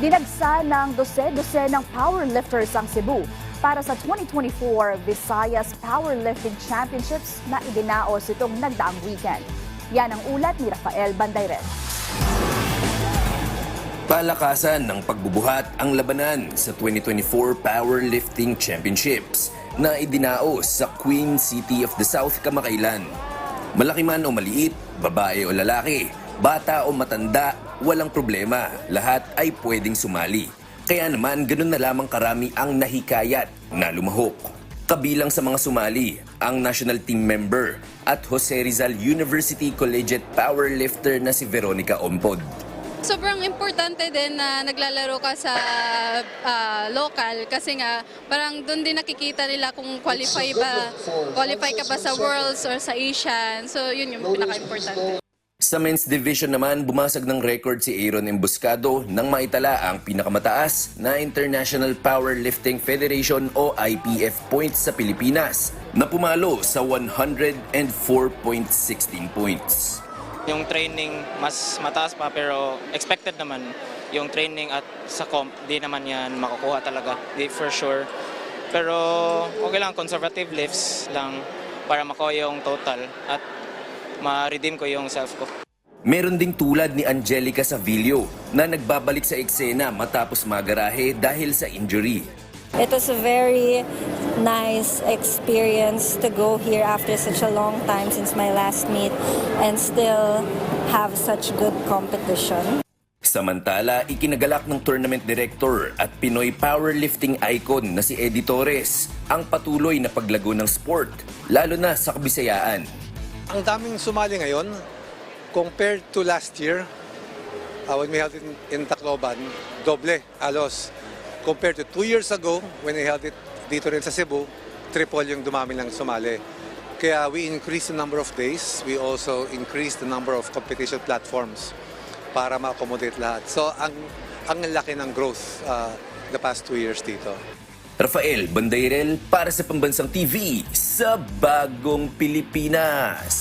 Dinagsa ng dose-dosenang powerlifters ang Cebu para sa 2024 Visayas Powerlifting Championships na idinaos itong nagdaang weekend. Yan ang ulat ni Rafael Bandayret. Palakasan ng pagbubuhat ang labanan sa 2024 Powerlifting Championships na idinaos sa Queen City of the South kamakailan. Malaki man o maliit, babae o lalaki, bata o matanda, walang problema, lahat ay pwedeng sumali. Kaya naman ganun na lamang karami ang nahikayat na lumahok. Kabilang sa mga sumali, ang national team member at Jose Rizal University Collegiate powerlifter na si Veronica Ompod. Sobrang importante din na naglalaro ka sa local kasi nga parang doon din nakikita nila kung qualify ka ba sa Worlds or sa Asian. So yun yung pinaka-importante. Sa men's division naman, bumasag ng record si Aaron Emboscado nang maitala ang pinakamataas na International Powerlifting Federation o IPF points sa Pilipinas na pumalo sa 104.16 points. Yung training mas mataas pa pero expected naman yung training at sa comp di naman yan makukuha talaga, di for sure. Pero okay lang, conservative lifts lang para makuha yung total at ma-redeem ko yung self ko. Meron ding tulad ni Angelica Savillo na nagbabalik sa eksena matapos magarahe dahil sa injury. It was a very nice experience to go here after such a long time since my last meet and still have such good competition. Samantala, ikinagalak ng tournament director at Pinoy powerlifting icon na si Eddie Torres ang patuloy na paglago ng sport, lalo na sa Kabisayaan. Ang daming sumali ngayon compared to last year when we held it in Tacloban, doble, halos. Compared to 2 years ago, when we held it dito rin sa Cebu, triple yung dumami lang sumali. Kaya we increased the number of days. We also increased the number of competition platforms para ma-accommodate lahat. So, ang laki ng growth the past 2 years dito. Rafael Bandayrel para sa Pambansang TV sa Bagong Pilipinas.